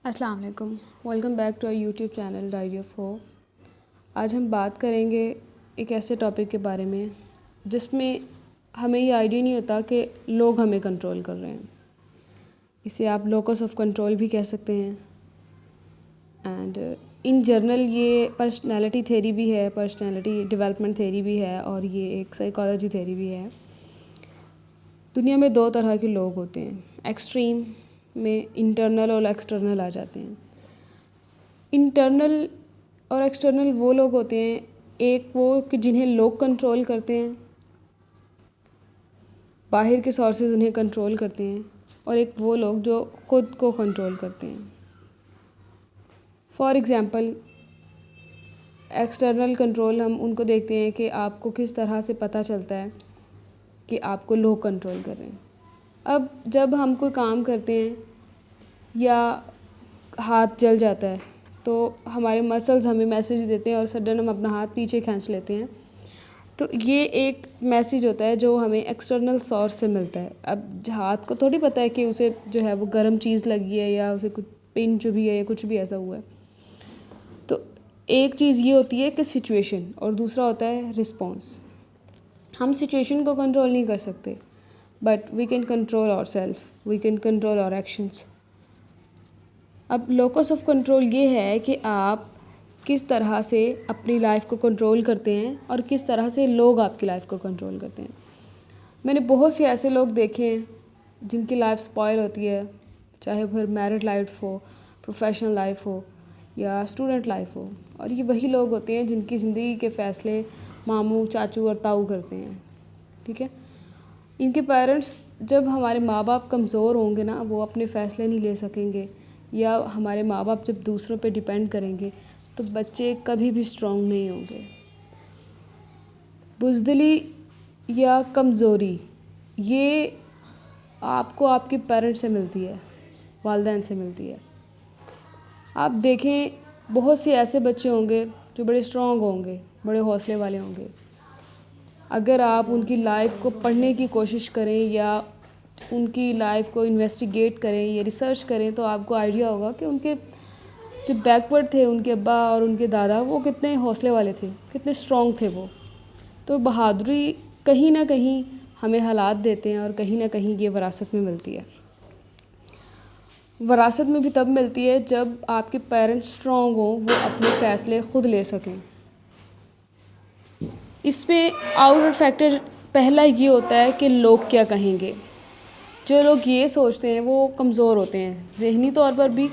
السلام علیکم، welcome back to YouTube channel diary of ہو۔ آج ہم بات کریں گے ایک ایسے ٹاپک کے بارے میں جس میں ہمیں یہ آئیڈیا نہیں ہوتا کہ لوگ ہمیں کنٹرول کر رہے ہیں۔ اسے آپ لوکس آف کنٹرول بھی کہہ سکتے ہیں، اینڈ ان جرنل یہ پرسنالٹی تھیوری بھی ہے، پرسنالٹی ڈیولپمنٹ تھیوری بھی ہے، اور یہ ایک سائیکالوجی تھیوری بھی ہے۔ دنیا میں دو طرح کے لوگ ہوتے ہیں، ایکسٹریم میں انٹرنل اور ایکسٹرنل آ جاتے ہیں۔ انٹرنل اور ایکسٹرنل وہ لوگ ہوتے ہیں، ایک وہ کہ جنہیں لوگ کنٹرول کرتے ہیں، باہر کے سورسز انہیں کنٹرول کرتے ہیں، اور ایک وہ لوگ جو خود کو کنٹرول کرتے ہیں۔ فار ایگزامپل، ایکسٹرنل کنٹرول ہم ان کو دیکھتے ہیں کہ آپ کو کس طرح سے پتہ چلتا ہے کہ آپ کو لوگ کنٹرول کر رہے ہیں۔ اب جب ہم کوئی کام کرتے ہیں یا ہاتھ جل جاتا ہے تو ہمارے مسلز ہمیں میسیج دیتے ہیں اور سڈن ہم اپنا ہاتھ پیچھے کھینچ لیتے ہیں، تو یہ ایک میسیج ہوتا ہے جو ہمیں ایکسٹرنل سورس سے ملتا ہے۔ اب ہاتھ کو تھوڑی پتہ ہے کہ اسے جو ہے وہ گرم چیز لگی ہے یا اسے کچھ پن چبھی ہے یا کچھ بھی ایسا ہوا ہے۔ تو ایک چیز یہ ہوتی ہے کہ سچویشن، اور دوسرا ہوتا ہے رسپانس۔ ہم سچویشن کو کنٹرول نہیں کر سکتے، but we can control our self, we can control our actions. اب لوکس آف کنٹرول یہ ہے کہ آپ کس طرح سے اپنی لائف کو کنٹرول کرتے ہیں اور کس طرح سے لوگ آپ کی لائف کو کنٹرول کرتے ہیں۔ میں نے بہت سے ایسے لوگ دیکھے ہیں جن کی لائف سپوائل ہوتی ہے، چاہے پھر میرڈ لائف ہو، پروفیشنل لائف ہو یا اسٹوڈنٹ لائف ہو، اور یہ وہی لوگ ہوتے ہیں جن کی زندگی کے فیصلے ماموں، چاچو اور تاؤ کرتے ہیں، ٹھیک ہے۔ ان کے پیرنٹس، جب ہمارے ماں باپ کمزور ہوں گے نا، وہ اپنے فیصلے نہیں لے سکیں گے، یا ہمارے ماں باپ جب دوسروں پہ ڈیپینڈ کریں گے تو بچے کبھی بھی اسٹرانگ نہیں ہوں گے۔ بزدلی یا کمزوری یہ آپ کو آپ کے پیرنٹس سے ملتی ہے، والدین سے ملتی ہے۔ آپ دیکھیں بہت سے ایسے بچے ہوں گے جو بڑے اسٹرانگ ہوں گے، بڑے حوصلے والے ہوں گے۔ اگر آپ ان کی لائف کو پڑھنے کی کوشش کریں یا ان کی لائف کو انویسٹیگیٹ کریں یا ریسرچ کریں تو آپ کو آئیڈیا ہوگا کہ ان کے جو بیکورڈ تھے، ان کے ابا اور ان کے دادا، وہ کتنے حوصلے والے تھے، کتنے اسٹرانگ تھے وہ۔ تو بہادری کہیں نہ کہیں ہمیں حالات دیتے ہیں، اور کہیں نہ کہیں یہ وراثت میں ملتی ہے۔ وراثت میں بھی تب ملتی ہے جب آپ کے پیرنٹس اسٹرانگ ہوں، وہ اپنے فیصلے خود لے سکیں۔ اس میں آؤٹر فیکٹر پہلا یہ ہوتا ہے کہ لوگ کیا کہیں گے۔ جو لوگ یہ سوچتے ہیں وہ کمزور ہوتے ہیں، ذہنی طور پر بھی،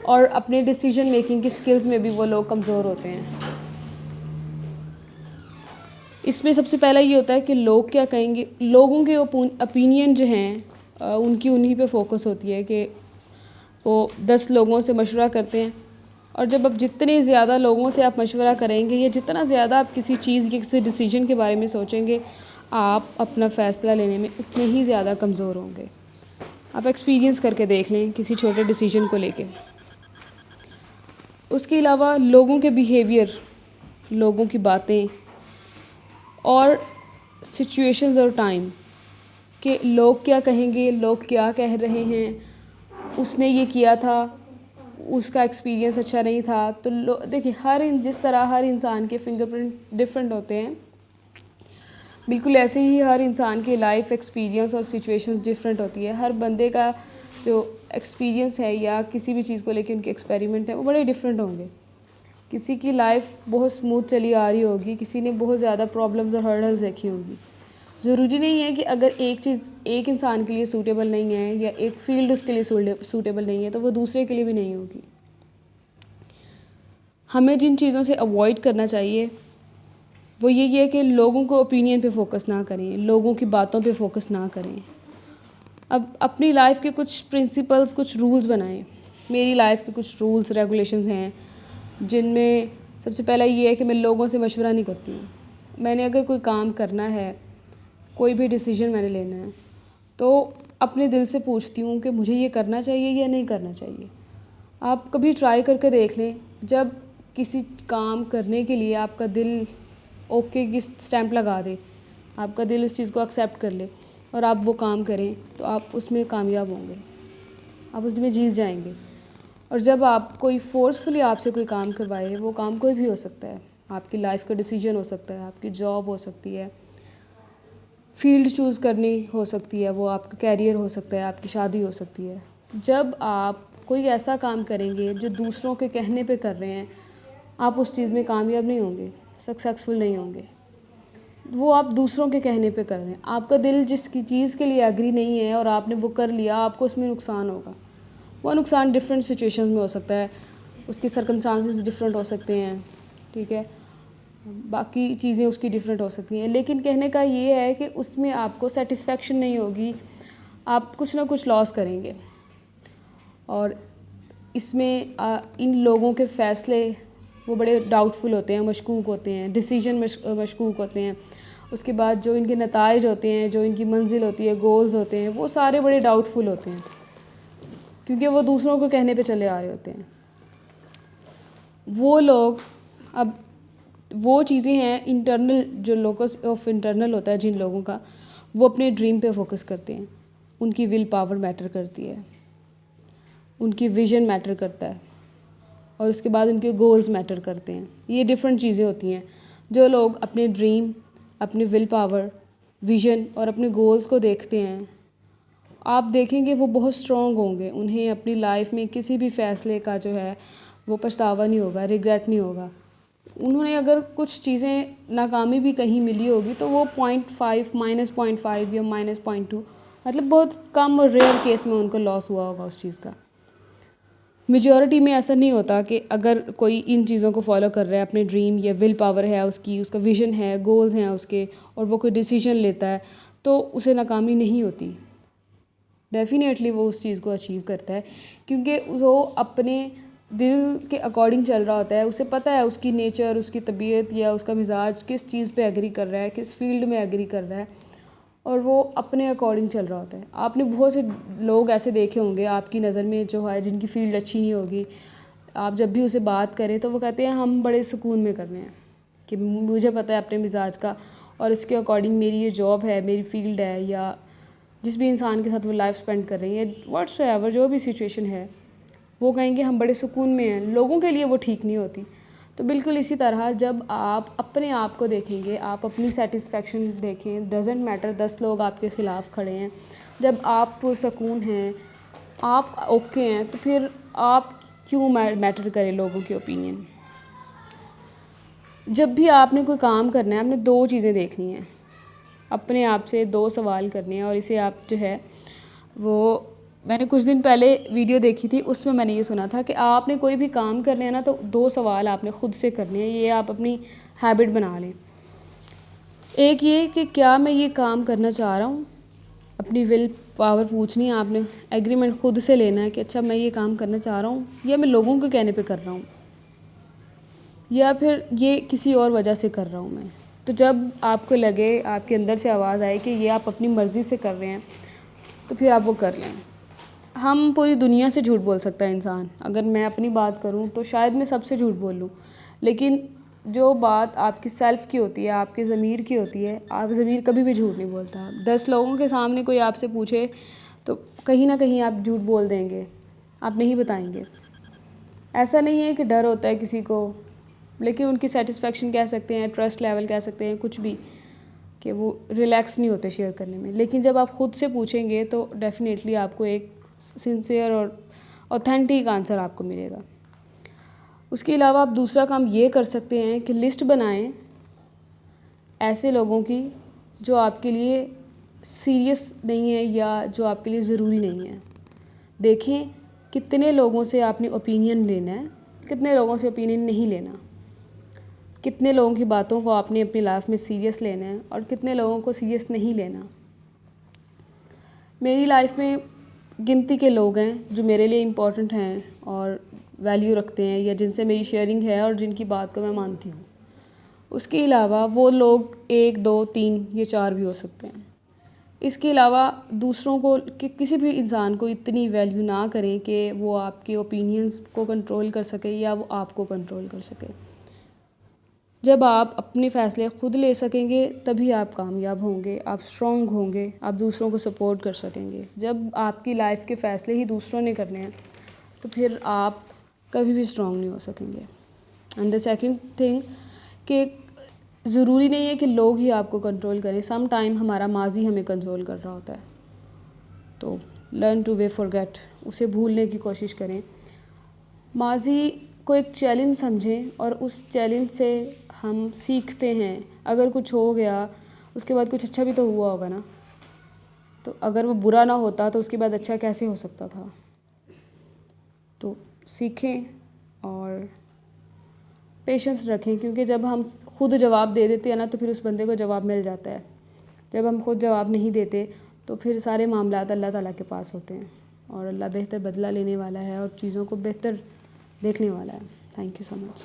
اور اپنے ڈیسیجن میکنگ کی سکلز میں بھی وہ لوگ کمزور ہوتے ہیں۔ اس میں سب سے پہلا یہ ہوتا ہے کہ لوگ کیا کہیں گے۔ لوگوں کے اپینین جو ہیں ان کی انہی پہ فوکس ہوتی ہے کہ وہ 10 لوگوں سے مشورہ کرتے ہیں، اور جب آپ جتنے زیادہ لوگوں سے آپ مشورہ کریں گے یا جتنا زیادہ آپ کسی چیز یا کسی ڈیسیجن کے بارے میں سوچیں گے، آپ اپنا فیصلہ لینے میں اتنے ہی زیادہ کمزور ہوں گے۔ آپ ایکسپیرینس کر کے دیکھ لیں کسی چھوٹے ڈیسیجن کو لے کے۔ اس کے علاوہ لوگوں کے بیہیویئر، لوگوں کی باتیں اور سچویشنز اور ٹائم، کہ لوگ کیا کہیں گے، لوگ کیا کہہ رہے ہیں، اس نے یہ کیا تھا، اس کا ایکسپیرینس اچھا نہیں تھا۔ تو دیکھیں جس طرح ہر انسان کے فنگر پرنٹ ڈفرینٹ ہوتے ہیں، بالکل ایسے ہی ہر انسان کی لائف ایکسپیرینس اور سچویشنز ڈفرینٹ ہوتی ہے۔ ہر بندے کا جو ایکسپیرینس ہے یا کسی بھی چیز کو لے کے ان کے ایکسپیریمنٹ ہیں وہ بڑے ڈفرینٹ ہوں گے۔ کسی کی لائف بہت سموتھ چلی آ رہی ہوگی، کسی نے بہت زیادہ پرابلمز اور ہرڈلز دیکھی ہوں گی۔ ضروری نہیں ہے کہ اگر ایک چیز ایک انسان کے لیے سوٹیبل نہیں ہے یا ایک فیلڈ اس کے لیے سوٹیبل نہیں ہے تو وہ دوسرے کے لیے بھی نہیں ہوگی۔ ہمیں جن چیزوں سے اوائڈ کرنا چاہیے وہ یہ ہے کہ لوگوں کو اوپینین پہ فوکس نہ کریں، لوگوں کی باتوں پہ فوکس نہ کریں۔ اب اپنی لائف کے کچھ پرنسپلز، کچھ رولز بنائیں۔ میری لائف کے کچھ رولز ریگولیشنز ہیں جن میں سب سے پہلا یہ ہے کہ میں لوگوں سے مشورہ نہیں کرتی ہوں۔ میں نے اگر کوئی کام کرنا ہے، کوئی بھی ڈیسیجن میں نے لینا ہے، تو اپنے دل سے پوچھتی ہوں کہ مجھے یہ کرنا چاہیے یا نہیں کرنا چاہیے۔ آپ کبھی ٹرائی کر کے دیکھ لیں، جب کسی کام کرنے کے لیے آپ کا دل اوکے کی اسٹیمپ لگا دے، آپ کا دل اس چیز کو ایکسیپٹ کر لے اور آپ وہ کام کریں، تو آپ اس میں کامیاب ہوں گے، آپ اس میں جیت جائیں گے۔ اور جب آپ کوئی فورسفلی آپ سے کوئی کام کروائے، وہ کام کوئی بھی ہو سکتا ہے، آپ کی لائف کا ڈیسیجن ہو سکتا ہے، آپ کی جاب ہو سکتی ہے، فیلڈ چوز کرنی ہو سکتی ہے، وہ آپ کا کیریئر ہو سکتا ہے، آپ کی شادی ہو سکتی ہے. جب آپ کوئی ایسا کام کریں گے جو دوسروں کے کہنے پہ کر رہے ہیں، آپ اس چیز میں کامیاب نہیں ہوں گے، سکسیزفل نہیں ہوں گے. وہ آپ دوسروں کے کہنے پہ کر رہے ہیں. آپ کا دل جس کی چیز کے لیے ایگری نہیں ہے اور آپ نے وہ کر لیا، آپ کو اس میں نقصان ہوگا. وہ نقصان ڈفرینٹ سچویشنز میں ہو سکتا ہے، اس کے سرکمسٹانسز ڈفرینٹ ہو سکتے ہیں، ٹھیک ہے، باقی چیزیں اس کی ڈفرینٹ ہو سکتی ہیں. لیکن کہنے کا یہ ہے کہ اس میں آپ کو سیٹسفیکشن نہیں ہوگی، آپ کچھ نہ کچھ لاس کریں گے. اور اس میں ان لوگوں کے فیصلے وہ بڑے ڈاؤٹ فل ہوتے ہیں، مشکوک ہوتے ہیں، ڈیسیجن مشکوک ہوتے ہیں. اس کے بعد جو ان کے نتائج ہوتے ہیں، جو ان کی منزل ہوتی ہے، گولز ہوتے ہیں، وہ سارے بڑے ڈاؤٹ فل ہوتے ہیں، کیونکہ وہ دوسروں کو کہنے پہ چلے آ رہے ہوتے ہیں. وہ لوگ اب وہ چیزیں ہیں انٹرنل، جو لوکس آف انٹرنل ہوتا ہے جن لوگوں کا، وہ اپنے ڈریم پہ فوکس کرتے ہیں. ان کی ول پاور میٹر کرتی ہے، ان کی ویژن میٹر کرتا ہے، اور اس کے بعد ان کے گولز میٹر کرتے ہیں. یہ ڈفرینٹ چیزیں ہوتی ہیں. جو لوگ اپنے ڈریم، اپنی ول پاور، ویژن اور اپنے گولز کو دیکھتے ہیں، آپ دیکھیں گے وہ بہت اسٹرانگ ہوں گے. انہیں اپنی لائف میں کسی بھی فیصلے کا جو ہے وہ پچھتاوا نہیں ہوگا، ریگریٹ نہیں ہوگا. انہوں نے اگر کچھ چیزیں ناکامی بھی کہیں ملی ہوگی تو وہ -0.5 -0.5 یا -0.2، مطلب بہت کم اور ریئر کیس میں ان کو لاس ہوا ہوگا اس چیز کا. میجورٹی میں ایسا نہیں ہوتا کہ اگر کوئی ان چیزوں کو فالو کر رہا ہے، اپنے ڈریم یا ول پاور ہے اس کی، اس کا ویژن ہے، گولز ہیں اس کے، اور وہ کوئی ڈیسیجن لیتا ہے تو اسے ناکامی نہیں ہوتی. ڈیفینیٹلی وہ اس چیز کو اچیو کرتا ہے، کیونکہ وہ اپنے دل کے اکارڈنگ چل رہا ہوتا ہے. اسے پتہ ہے اس کی نیچر، اس کی طبیعت یا اس کا مزاج کس چیز پہ ایگری کر رہا ہے، کس فیلڈ میں ایگری کر رہا ہے، اور وہ اپنے اکارڈنگ چل رہا ہوتا ہے. آپ نے بہت سے لوگ ایسے دیکھے ہوں گے آپ کی نظر میں جو ہے جن کی فیلڈ اچھی نہیں ہوگی، آپ جب بھی اسے بات کریں تو وہ کہتے ہیں ہم بڑے سکون میں کر رہے ہیں، کہ مجھے پتہ ہے اپنے مزاج کا، اور اس کے اکارڈنگ میری یہ جاب ہے، میری فیلڈ ہے، یا جس بھی انسان کے ساتھ وہ لائف اسپینڈ کر رہی ہیں، واٹس ایور جو بھی سچویشن ہے، وہ کہیں گے ہم بڑے سکون میں ہیں. لوگوں کے لیے وہ ٹھیک نہیں ہوتی. تو بالکل اسی طرح جب آپ اپنے آپ کو دیکھیں گے، آپ اپنی سیٹسفیکشن دیکھیں، ڈزنٹ میٹر 10 لوگ آپ کے خلاف کھڑے ہیں، جب آپ پرسکون ہیں، آپ اوکے ہیں، تو پھر آپ کیوں میٹر کریں لوگوں کی اوپینین. جب بھی آپ نے کوئی کام کرنا ہے، آپ نے 2 چیزیں دیکھنی ہیں، اپنے آپ سے 2 سوال کرنے ہیں. اور اسے آپ جو ہے وہ، میں نے کچھ دن پہلے ویڈیو دیکھی تھی، اس میں میں نے یہ سنا تھا کہ آپ نے کوئی بھی کام کرنے ہیں نا تو 2 سوال آپ نے خود سے کرنے ہیں. یہ آپ اپنی ہیبٹ بنا لیں. ایک یہ کہ کیا میں یہ کام کرنا چاہ رہا ہوں، اپنی ول پاور پوچھنی ہے آپ نے، ایگریمنٹ خود سے لینا ہے کہ اچھا میں یہ کام کرنا چاہ رہا ہوں، یا میں لوگوں کے کہنے پہ کر رہا ہوں، یا پھر یہ کسی اور وجہ سے کر رہا ہوں میں. تو جب آپ کو لگے، آپ کے اندر سے آواز آئے کہ یہ آپ اپنی مرضی سے کر رہے ہیں، تو پھر آپ وہ کر لیں. ہم پوری دنیا سے جھوٹ بول سکتا ہے انسان. اگر میں اپنی بات کروں تو شاید میں سب سے جھوٹ بول لوں، لیکن جو بات آپ کی سیلف کی ہوتی ہے، آپ کے ضمیر کی ہوتی ہے، آپ ضمیر کبھی بھی جھوٹ نہیں بولتا. 10 لوگوں کے سامنے کوئی آپ سے پوچھے تو کہیں نہ کہیں آپ جھوٹ بول دیں گے، آپ نہیں بتائیں گے. ایسا نہیں ہے کہ ڈر ہوتا ہے کسی کو، لیکن ان کی سیٹسفیکشن کہہ سکتے ہیں، ٹرسٹ لیول کہہ سکتے ہیں، کچھ بھی، کہ وہ ریلیکس نہیں ہوتے شیئر کرنے میں. لیکن جب آپ خود سے پوچھیں گے تو ڈیفینیٹلی آپ کو ایک سنسیئر اور اوتھینٹک آنسر آپ کو ملے گا. اس کے علاوہ آپ دوسرا کام یہ کر سکتے ہیں کہ لسٹ بنائیں ایسے لوگوں کی جو آپ کے لیے سیریس نہیں ہے یا جو آپ کے لیے ضروری نہیں ہے. دیکھیں کتنے لوگوں سے آپ نے اوپینین لینا ہے، کتنے لوگوں سے اوپینین نہیں لینا، کتنے لوگوں کی باتوں کو آپ نے اپنی لائف میں سیریس لینا ہے اور کتنے لوگوں کو سیریس نہیں لینا. میری لائف میں گنتی کے لوگ ہیں جو میرے لیے امپورٹنٹ ہیں اور ویلیو رکھتے ہیں، یا جن سے میری شیئرنگ ہے اور جن کی بات کو میں مانتی ہوں. اس کے علاوہ وہ لوگ 1 2 3 یا 4 بھی ہو سکتے ہیں. اس کے علاوہ دوسروں کو، کسی بھی انسان کو اتنی ویلیو نہ کریں کہ وہ آپ کے اوپینینز کو کنٹرول کر سکے یا وہ آپ کو کنٹرول کر سکے. جب آپ اپنے فیصلے خود لے سکیں گے تبھی آپ کامیاب ہوں گے، آپ اسٹرانگ ہوں گے، آپ دوسروں کو سپورٹ کر سکیں گے. جب آپ کی لائف کے فیصلے ہی دوسروں نے کرنے ہیں تو پھر آپ کبھی بھی اسٹرانگ نہیں ہو سکیں گے. اینڈ دا سیکنڈ تھنگ کہ ضروری نہیں ہے کہ لوگ ہی آپ کو کنٹرول کریں. سم ٹائم ہمارا ماضی ہمیں کنٹرول کر رہا ہوتا ہے. تو لرن ٹو فارگیٹ، اسے بھولنے کی کوشش کریں. ماضی کو ایک چیلنج سمجھیں اور اس چیلنج سے ہم سیکھتے ہیں. اگر کچھ ہو گیا اس کے بعد کچھ اچھا بھی تو ہوا ہوگا نا. تو اگر وہ برا نہ ہوتا تو اس کے بعد اچھا کیسے ہو سکتا تھا. تو سیکھیں اور پیشنس رکھیں، کیونکہ جب ہم خود جواب دے دیتے ہیں نا تو پھر اس بندے کو جواب مل جاتا ہے. جب ہم خود جواب نہیں دیتے تو پھر سارے معاملات اللہ تعالیٰ کے پاس ہوتے ہیں، اور اللہ بہتر بدلہ لینے والا ہے اور چیزوں کو بہتر دیکھنے والا ہے. Thank you so much.